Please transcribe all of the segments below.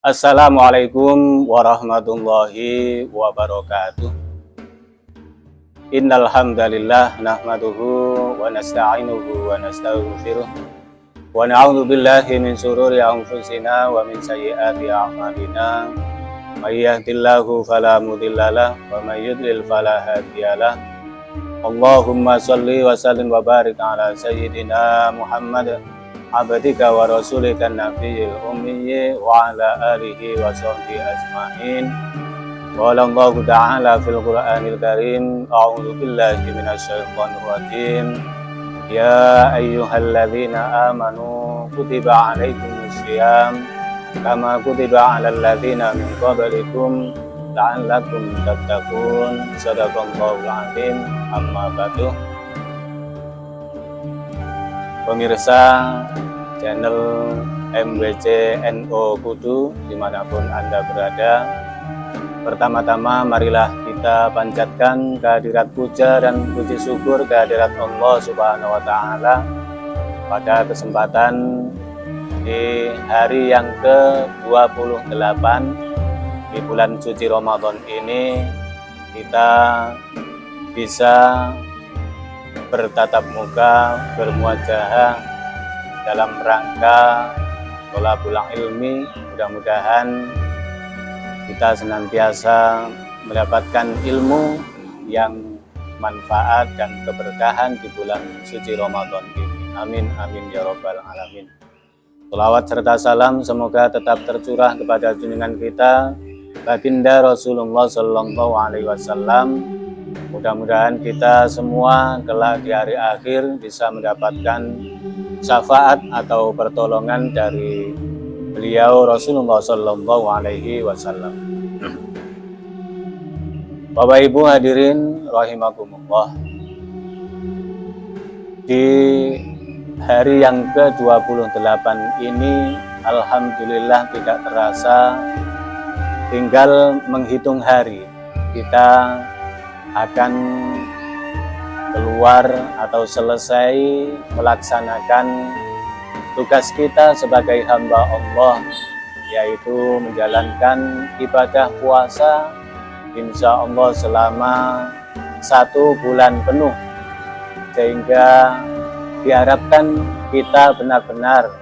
Assalamualaikum warahmatullahi wabarakatuh. Innal hamdalillah nahmaduhu wa nasta'inuhu wa nastaghfiruh wa na'udzu billahi min shururi anfusina wa min sayyiati a'malina. May yahdihillahu fala mudhillalah wa may yudlil fala hadiyalah. Allahumma shalli wa sallim wa barik ala sayyidina Muhammad abdika wa rasulika nabiyil ummi wa ala alihi wa sahbihi ajma'in. Qala Allahu ta'ala fil Qur'anil Karim, a'udzu billahi minasyaitonir rajim. Ya ayyuhalladzina amanu kutiba 'alaikumus syiyam kama kutiba 'alal ladzina min qablikum la'allakum tattaqun. Shadaqallahul 'azim. Amma ba'du. Pemirsa channel MWC NO Kudu dimanapun Anda berada, pertama-tama marilah kita panjatkan kehadirat puja dan puji syukur kehadirat Allah Subhanahu wa Ta'ala pada kesempatan di hari yang ke-28 di bulan suci Ramadan ini. Kita bisa bertatap muka, bermuajahah dalam rangka thalabul ilmi. Mudah-mudahan kita senantiasa mendapatkan ilmu yang manfaat dan keberkahan di bulan suci Ramadan ini. Amin amin ya rabbal alamin. Shalawat serta salam semoga tetap tercurah kepada junjungan kita baginda Rasulullah Sallallahu Alaihi Wasallam. Mudah-mudahan kita semua kelak di hari akhir bisa mendapatkan syafaat atau pertolongan dari beliau Rasulullah Sallallahu Alaihi Wasallam. Bapak Ibu hadirin rahimakumullah, di hari yang ke-28 ini alhamdulillah tidak terasa tinggal menghitung hari kita akan keluar atau selesai melaksanakan tugas kita sebagai hamba Allah, yaitu menjalankan ibadah puasa insya Allah selama 1 bulan penuh, sehingga diharapkan kita benar-benar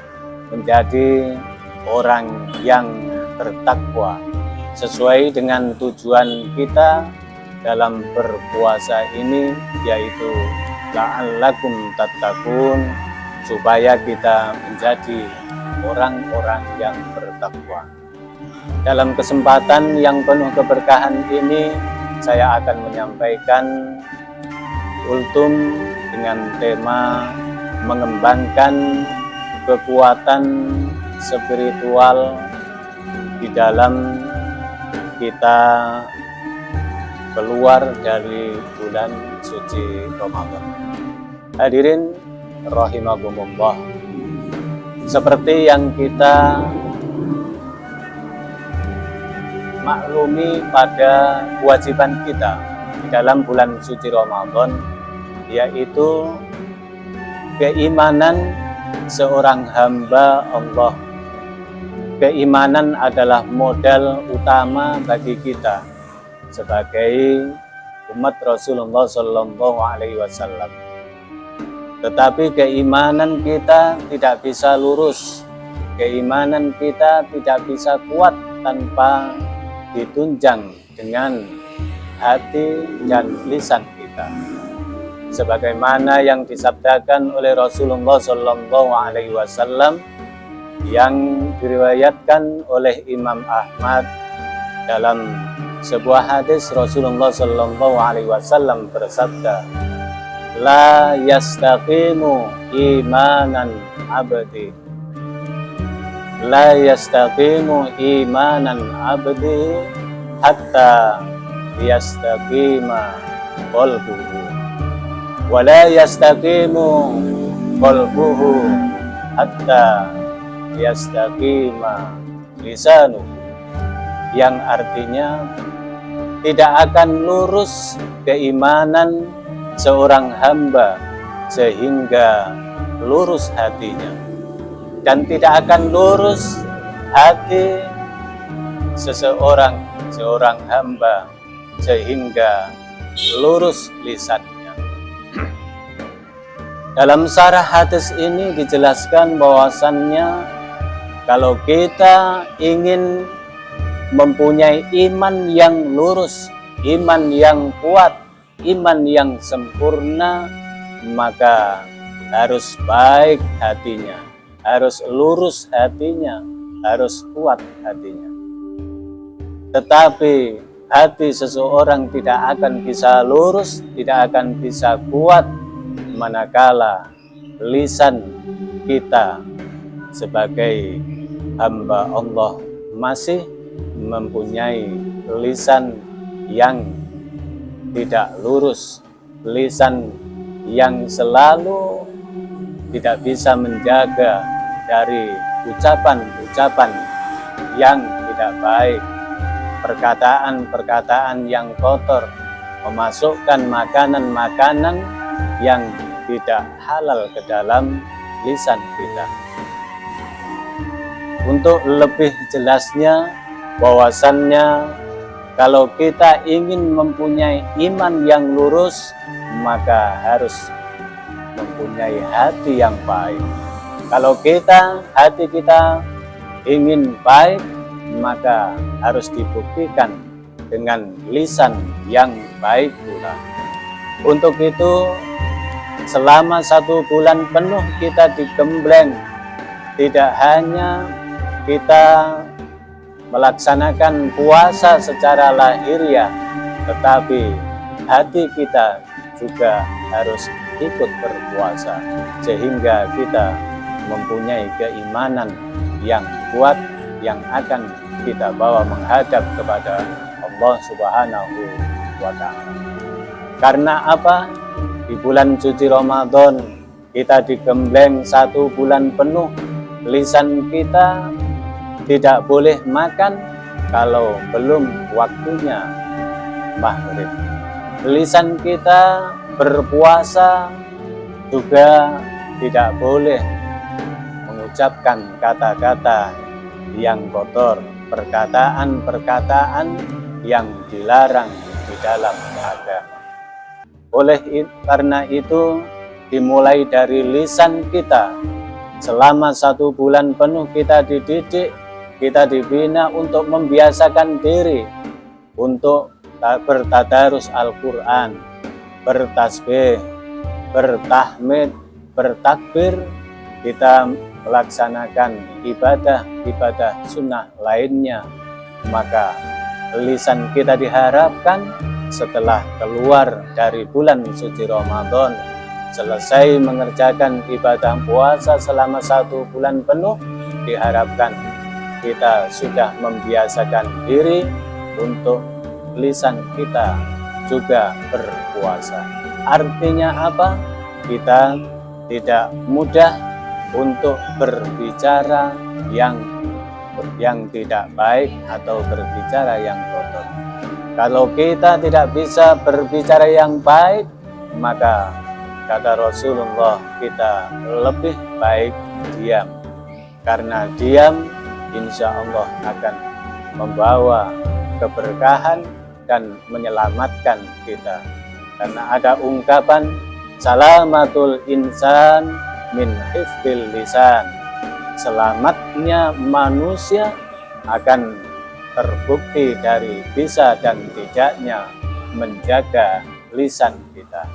menjadi orang yang bertakwa sesuai dengan tujuan kita dalam berpuasa ini, yaitu la'allakum tattaqun, supaya kita menjadi orang-orang yang bertakwa. Dalam kesempatan yang penuh keberkahan ini, saya akan menyampaikan ultum dengan tema mengembangkan kekuatan spiritual di dalam kita keluar dari bulan suci Ramadan. Hadirin rahimakumullah, seperti yang kita maklumi pada kewajiban kita di dalam bulan suci Ramadan, yaitu keimanan seorang hamba Allah. Keimanan adalah modal utama bagi kita sebagai umat Rasulullah Sallallahu Alaihi Wasallam. Tetapi keimanan kita tidak bisa lurus, keimanan kita tidak bisa kuat tanpa ditunjang dengan hati dan lisan kita. Sebagaimana yang disabdakan oleh Rasulullah Sallallahu Alaihi Wasallam, yang diriwayatkan oleh Imam Ahmad dalam sebuah hadis, Rasulullah Sallallahu Alaihi Wasallam bersabda, la yastaqimu imanan abdi, la yastaqimu imanan abdi hatta yastaqima qalbuhu, wa la yastaqimu qalbuhu hatta yastaqima lisanuhu, yang artinya tidak akan lurus keimanan seorang hamba sehingga lurus hatinya, dan tidak akan lurus hati seorang hamba sehingga lurus lisannya. Dalam syarah hadis ini dijelaskan bahwasannya kalau kita ingin mempunyai iman yang lurus, iman yang kuat, iman yang sempurna, maka harus baik hatinya, harus lurus hatinya, harus kuat hatinya. Tetapi hati seseorang tidak akan bisa lurus, tidak akan bisa kuat manakala lisan kita sebagai hamba Allah masih mempunyai lisan yang tidak lurus, lisan yang selalu tidak bisa menjaga dari ucapan-ucapan yang tidak baik, perkataan-perkataan yang kotor, memasukkan makanan-makanan yang tidak halal ke dalam lisan kita. Untuk lebih jelasnya, bahwasannya kalau kita ingin mempunyai iman yang lurus, maka harus mempunyai hati yang baik. Kalau hati kita ingin baik, maka harus dibuktikan dengan lisan yang baik pula. Untuk itu, selama 1 bulan penuh kita digembleng, tidak hanya kita melaksanakan puasa secara lahiriah, tetapi hati kita juga harus ikut berpuasa, sehingga kita mempunyai keimanan yang kuat yang akan kita bawa menghadap kepada Allah Subhanahu wa Ta'ala. Karena apa? Di bulan suci Ramadan kita digembleng 1 bulan penuh, lisan kita tidak boleh makan kalau belum waktunya maghrib. Lisan kita berpuasa juga tidak boleh mengucapkan kata-kata yang kotor, perkataan-perkataan yang dilarang di dalam agama. Karena itu dimulai dari lisan kita. Selama 1 bulan penuh kita dididik, kita dibina untuk membiasakan diri untuk bertadarus Al-Quran, bertasbih, bertahmid, bertakbir. Kita melaksanakan ibadah sunnah lainnya, maka lisan kita diharapkan setelah keluar dari bulan suci Ramadan, selesai mengerjakan ibadah puasa selama 1 bulan penuh, diharapkan kita sudah membiasakan diri untuk lisan kita juga berpuasa. Artinya apa? Kita tidak mudah untuk berbicara yang tidak baik atau berbicara yang kotor. Kalau kita tidak bisa berbicara yang baik, maka kata Rasulullah, kita lebih baik diam. Karena diam insya Allah akan membawa keberkahan dan menyelamatkan kita. Karena ada ungkapan salamatul insan min hifdzil lisan, selamatnya manusia akan terbukti dari bisa dan tidaknya menjaga lisan kita.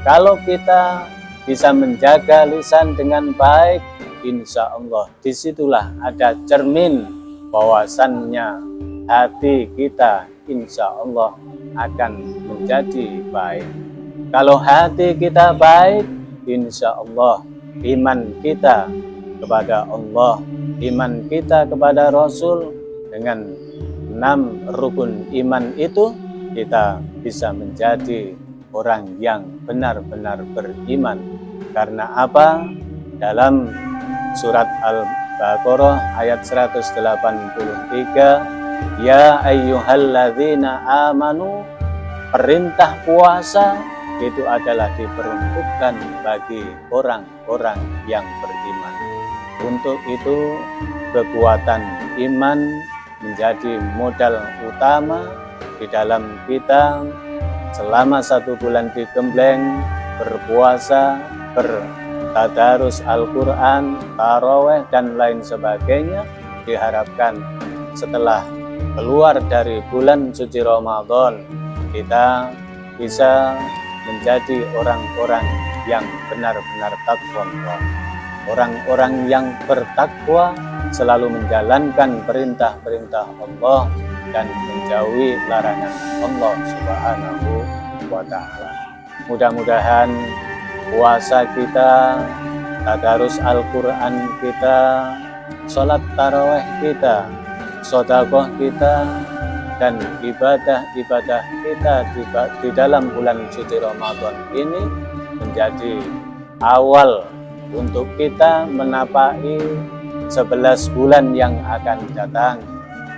Kalau kita bisa menjaga lisan dengan baik, insya Allah disitulah ada cermin bahwasannya hati kita insya Allah akan menjadi baik. Kalau hati kita baik, insya Allah iman kita kepada Allah, iman kita kepada Rasul, dengan 6 rukun iman itu kita bisa menjadi orang yang benar-benar beriman. Karena apa? Dalam surat Al-Baqarah ayat 183, ya ayyuhalladzina amanu, perintah puasa itu adalah diperuntukkan bagi orang-orang yang beriman. Untuk itu kekuatan iman menjadi modal utama di dalam kita selama 1 bulan digembleng berpuasa, bertadarus Al-Quran, taraweh, dan lain sebagainya. Diharapkan setelah keluar dari bulan suci Ramadan, kita bisa menjadi orang-orang yang benar-benar takwa. Orang-orang yang bertakwa selalu menjalankan perintah-perintah Allah dan menjauhi larangan Allah Subhanahu wa Ta'ala. Mudah-mudahan puasa kita, tadarus Al-Quran kita, sholat taraweh kita, sedekah kita, dan ibadah-ibadah kita di dalam bulan suci Ramadan ini menjadi awal untuk kita menapaki 11 bulan yang akan datang.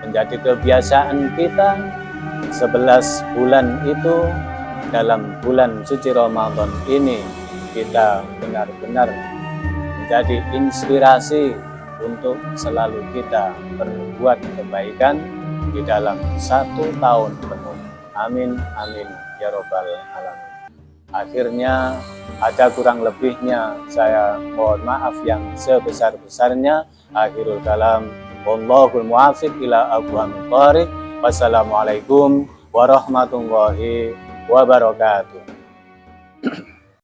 Menjadi kebiasaan kita 11 bulan itu, dalam bulan suci Ramadan ini kita benar-benar menjadi inspirasi untuk selalu kita berbuat kebaikan di dalam 1 tahun penuh. Amin, amin, ya robbal alamin. Akhirnya ada kurang lebihnya, saya mohon maaf yang sebesar-besarnya. Akhirul kalam, wallahul muwaffiq ila aqwamit thoriq. Wassalamualaikum warahmatullahi wabarakatuh.